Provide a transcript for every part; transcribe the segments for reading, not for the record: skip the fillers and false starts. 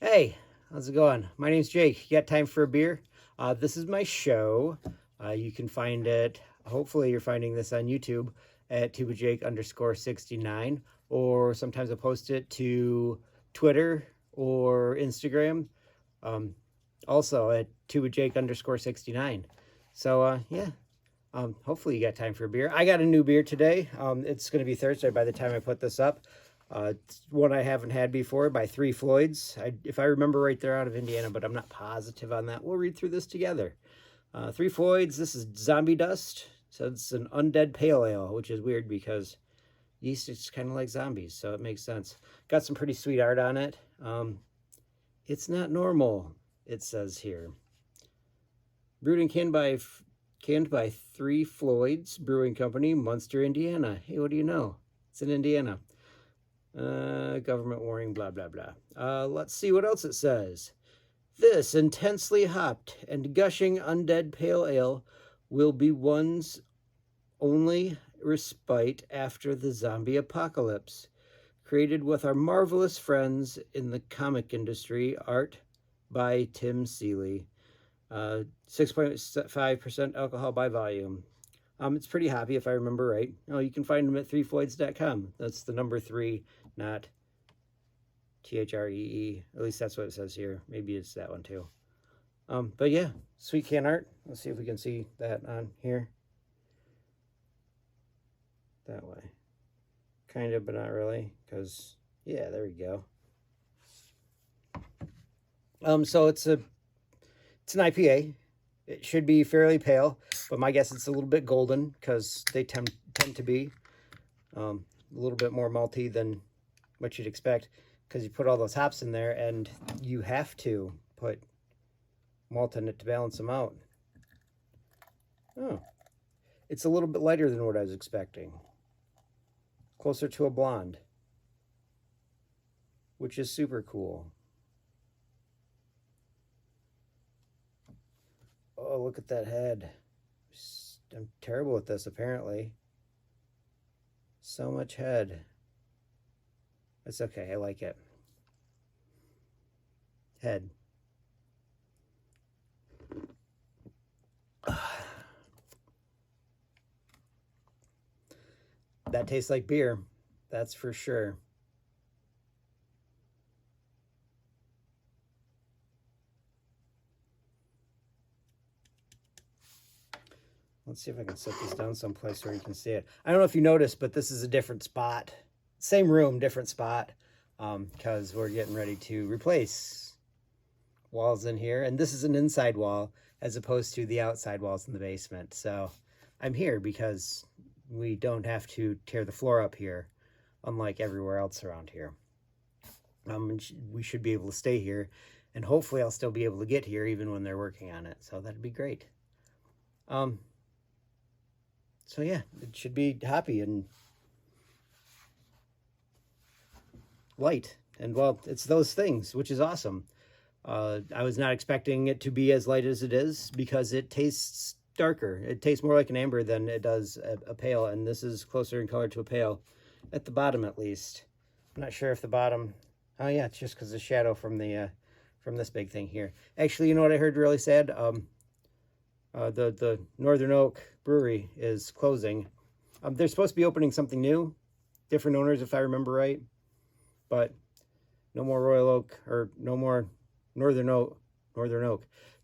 Hey, how's it going? My name's Jake. You got time for a beer? This is my show. You can find it, hopefully you're finding this on YouTube at tubajake_69, or sometimes I post it to Twitter or Instagram, um, also at tubajake_69. So, yeah, hopefully you got time for a beer. I got a new beer today. It's going to be Thursday by the time I put this up. It's one I haven't had before by Floyds. If I remember right, they're out of Indiana, but I'm not positive on that. We'll read through this together. Floyds, this is Zombie Dust. So it's an undead pale ale, which is weird because yeast is kind of like zombies, so it makes sense. Got some pretty sweet art on it. It's not normal, it says here. Brewed and canned by Floyds Brewing Company, Munster, Indiana. Hey, what do you know? It's in Indiana. Government warning, blah, blah, blah. Let's see what else it says. This intensely hopped and gushing undead pale ale will be one's only respite after the zombie apocalypse. Created with our marvelous friends in the comic industry, art by Tim Seeley. 6.5% alcohol by volume. It's pretty hoppy if I remember right. Oh, you can find them at 3floyds.com. That's the number 3, not THREE. At least that's what it says here. Maybe it's that one too. But yeah, sweet can art. Let's see if we can see that on here. That way. Kind of, but not really. Because, yeah, there we go. So it's an IPA. It should be fairly pale, but my guess it's a little bit golden because they tend to be a little bit more malty than what you'd expect because you put all those hops in there and you have to put malt in it to balance them out. Oh, it's a little bit lighter than what I was expecting. Closer to a blonde, which is super cool. Oh, look at that head. I'm terrible at this, apparently. So much head. It's okay, I like it. Head. That tastes like beer. That's for sure. Let's see if I can set this down someplace where you can see it. I don't know if you noticed, but this is a different spot. Same room, different spot. Because we're getting ready to replace walls in here. And this is an inside wall as opposed to the outside walls in the basement. So I'm here because we don't have to tear the floor up here, unlike everywhere else around here. We should be able to stay here. And hopefully I'll still be able to get here even when they're working on it. So that'd be great. So yeah, it should be hoppy and light. And well, it's those things, which is awesome. I was not expecting it to be as light as it is because it tastes darker. It tastes more like an amber than it does a pale. And this is closer in color to a pale at the bottom, at least. I'm not sure if the bottom, oh yeah, it's just because of the shadow from this big thing here. Actually, you know what I heard really sad? The Northern Oak Brewery is closing. They're supposed to be opening something new, different owners if I remember right, but no more Royal Oak or no more Northern Oak.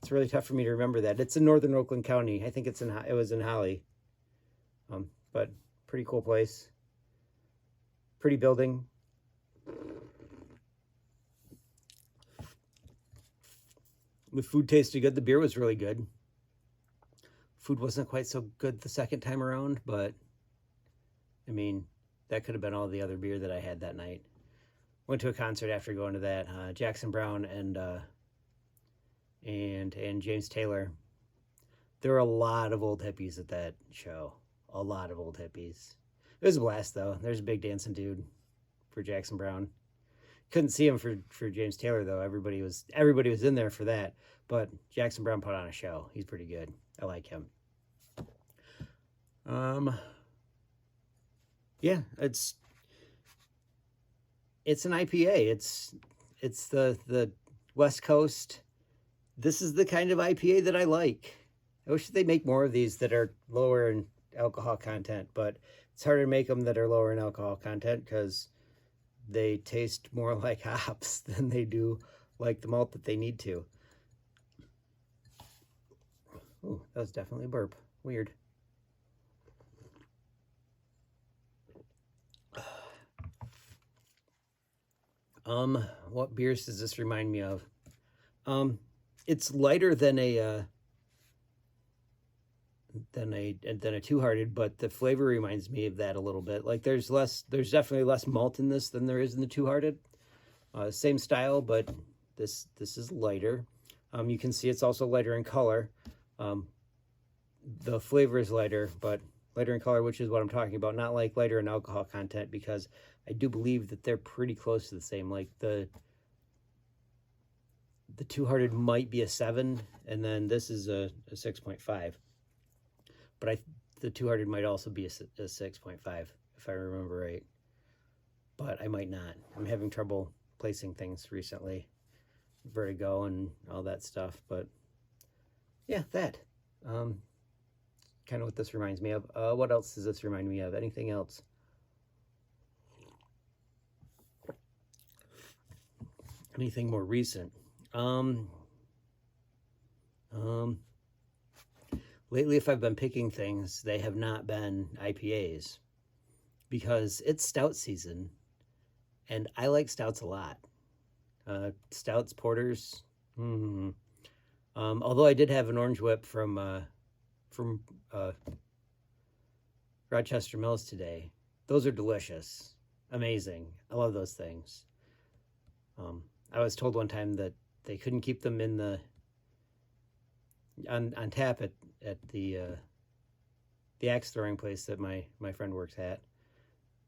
It's really tough for me to remember that. It's in Northern Oakland County. I think it was in Holly. But pretty cool place. Pretty building. The food tasted good. The beer was really good. Food wasn't quite so good the second time around, but I mean, that could have been all the other beer that I had that night. Went to a concert after going to that. Jackson Browne and James Taylor. There were a lot of old hippies at that show. A lot of old hippies. It was a blast though. There's a big dancing dude for Jackson Browne. Couldn't see him for James Taylor though. Everybody was in there for that. But Jackson Browne put on a show. He's pretty good. I like him. Yeah, it's an IPA. It's the West Coast. This is the kind of IPA that I like. I wish they make more of these that are lower in alcohol content, but it's harder to make them that are lower in alcohol content because they taste more like hops than they do like the malt that they need to. Ooh, that was definitely a burp. Weird. What beers does this remind me of? It's lighter than a Two-Hearted, but the flavor reminds me of that a little bit. Like there's definitely less malt in this than there is in the Two-Hearted. Same style, but this is lighter. You can see it's also lighter in color. The flavor is lighter, but lighter in color, which is what I'm talking about. Not like lighter in alcohol content, because I do believe that they're pretty close to the same. Like the Two-Hearted might be a 7, and then this is a 6.5. But the Two-Hearted might also be a 6.5, if I remember right. But I might not. I'm having trouble placing things recently. Vertigo and all that stuff. But yeah, that. Kind of what this reminds me of. What else does this remind me of? Anything else? Anything more recent? Lately, if I've been picking things, they have not been IPAs because it's stout season, and I like stouts a lot. Stouts, porters. Although I did have an orange whip from Rochester Mills today. Those are delicious, amazing. I love those things. I was told one time that they couldn't keep them in the on tap at the axe throwing place that my friend works at,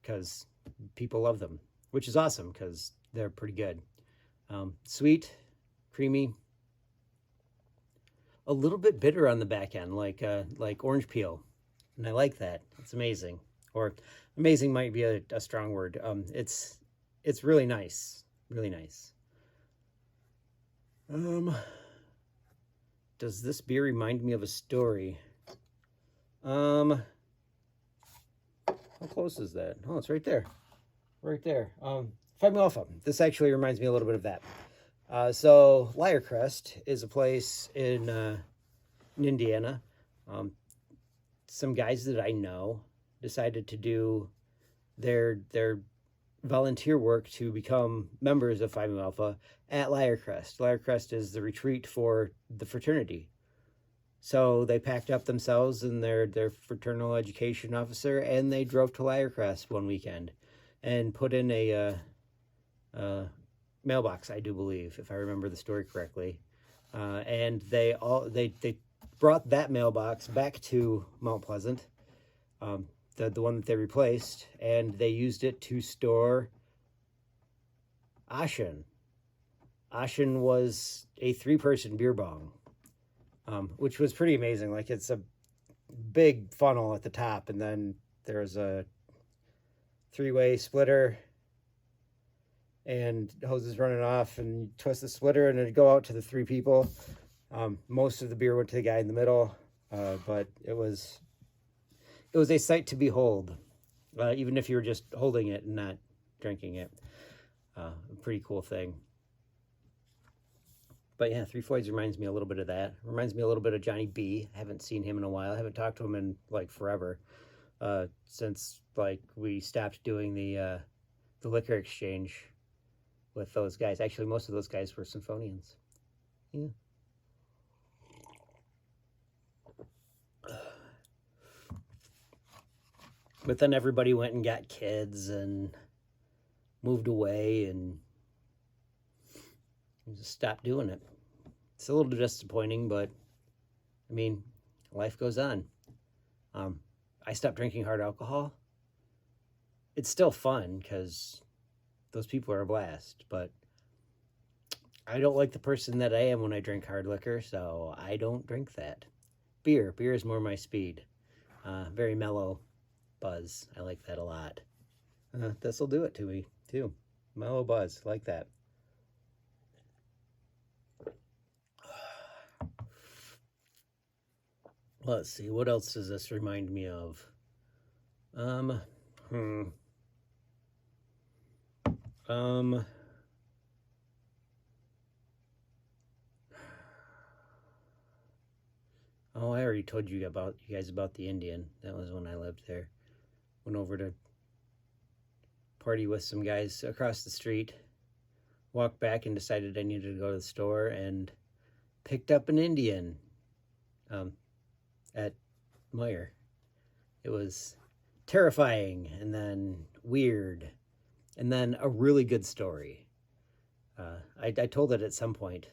because people love them, which is awesome because they're pretty good. Sweet, creamy, a little bit bitter on the back end, like orange peel, and I like that. It's amazing. Or amazing might be a strong word. It's really nice, really nice. Does this beer remind me of a story? How close is that? Oh, it's right there. Right there. 5 Mile Alpha. This actually reminds me a little bit of that. So Lyrecrest is a place in Indiana. Some guys that I know decided to do their volunteer work to become members of Phi Mu Alpha at Lyrecrest. Lyrecrest is the retreat for the fraternity. So they packed up themselves and their fraternal education officer, and they drove to Lyrecrest one weekend and put in a mailbox, I do believe, if I remember the story correctly. And they brought that mailbox back to Mount Pleasant, the one that they replaced, and they used it to store Ashen. Ashen was a 3-person beer bong, which was pretty amazing. Like, it's a big funnel at the top, and then there's a 3-way splitter and hoses running off, and you twist the splitter and it'd go out to the 3 people. Most of the beer went to the guy in the middle, but it was a sight to behold, even if you were just holding it and not drinking it. A pretty cool thing. But yeah, Three Floyds reminds me a little bit of that. Reminds me a little bit of Johnny B. I haven't seen him in a while. I haven't talked to him in like forever, since like we stopped doing the liquor exchange with those guys. Actually, most of those guys were Symphonians. Yeah. But then everybody went and got kids and moved away, and just stopped doing it. It's a little disappointing, but I mean, life goes on. I stopped drinking hard alcohol. It's still fun because those people are a blast, but I don't like the person that I am when I drink hard liquor, so I don't drink that. Beer is more my speed. Very mellow buzz. I like that a lot. This will do it to me too. Mellow buzz, like that. Let's see, what else does this remind me of? Um, hmm. Um, oh, I already told you guys about the Indian. That was when I lived there. Went over to party with some guys across the street. Walked back and decided I needed to go to the store and picked up an Indian at Meyer. It was terrifying and then weird and then a really good story. I told it at some point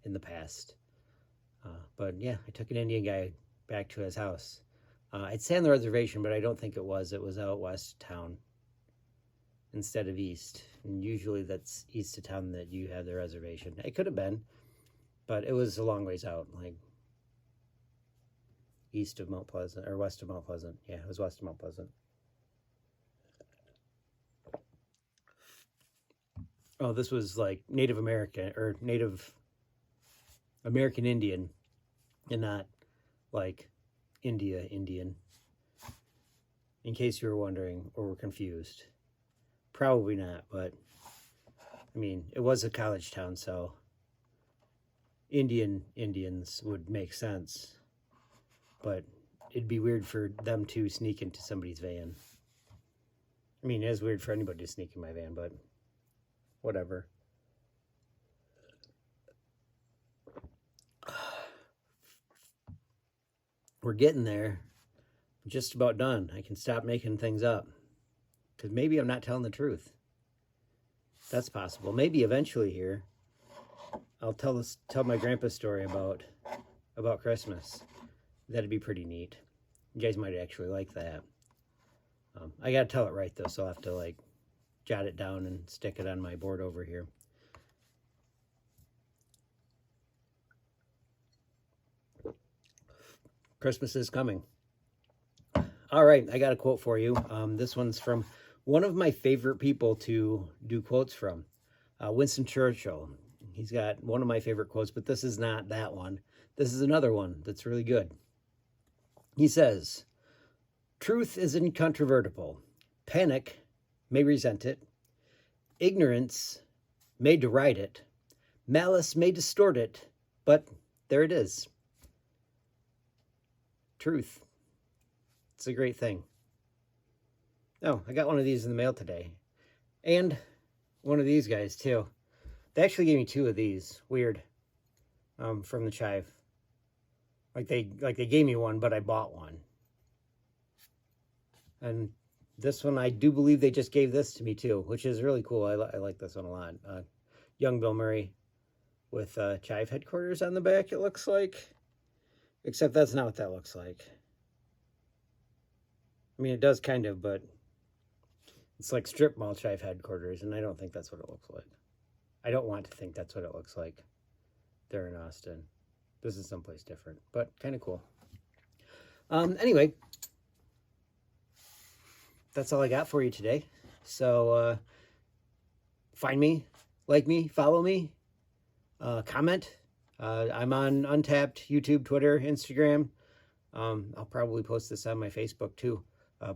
in the past. But yeah, I took an Indian guy back to his house. I'd say on the reservation, but I don't think it was. It was out west of town instead of east. And usually that's east of town that you have the reservation. It could have been, but it was a long ways out, like east of Mount Pleasant or west of Mount Pleasant. Yeah, it was west of Mount Pleasant. Oh, this was like Native American or Native American Indian and not like Indian. In case you were wondering or were confused. Probably not, but I mean, it was a college town, so Indians would make sense. But it'd be weird for them to sneak into somebody's van. I mean, it is weird for anybody to sneak in my van, but whatever. We're getting there. I'm just about done. I can stop making things up. Because maybe I'm not telling the truth. That's possible. Maybe eventually here, I'll tell my grandpa's story about Christmas. That'd be pretty neat. You guys might actually like that. I gotta tell it right though, so I'll have to like jot it down and stick it on my board over here. Christmas is coming. All right, I got a quote for you. This one's from one of my favorite people to do quotes from, Winston Churchill. He's got one of my favorite quotes, but this is not that one. This is another one that's really good. He says, "Truth is incontrovertible. Panic may resent it. Ignorance may deride it. Malice may distort it. But there it is. Truth. It's a great thing." Oh, I got one of these in the mail today. And one of these guys, too. They actually gave me two of these. Weird. From the Chive. Like they gave me one, but I bought one. And this one, I do believe they just gave this to me, too, which is really cool. I like this one a lot. Young Bill Murray with Chive headquarters on the back, it looks like. Except that's not what that looks like. I mean, it does kind of, but it's like strip mall Chive headquarters, and I don't think that's what it looks like. I don't want to think that's what it looks like. They're in Austin. This is someplace different, but kind of cool. Anyway, that's all I got for you today. So find me, like me, follow me, comment. I'm on Untapped, YouTube, Twitter, Instagram. I'll probably post this on my Facebook too.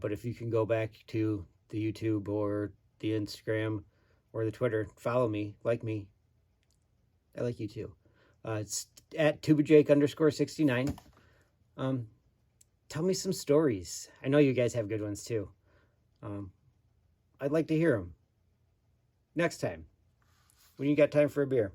But if you can go back to the YouTube or the Instagram or the Twitter, follow me, like me. I like you too. It's at @tubajake_69. Tell me some stories. I know you guys have good ones too. I'd like to hear them. Next time, when you got time for a beer.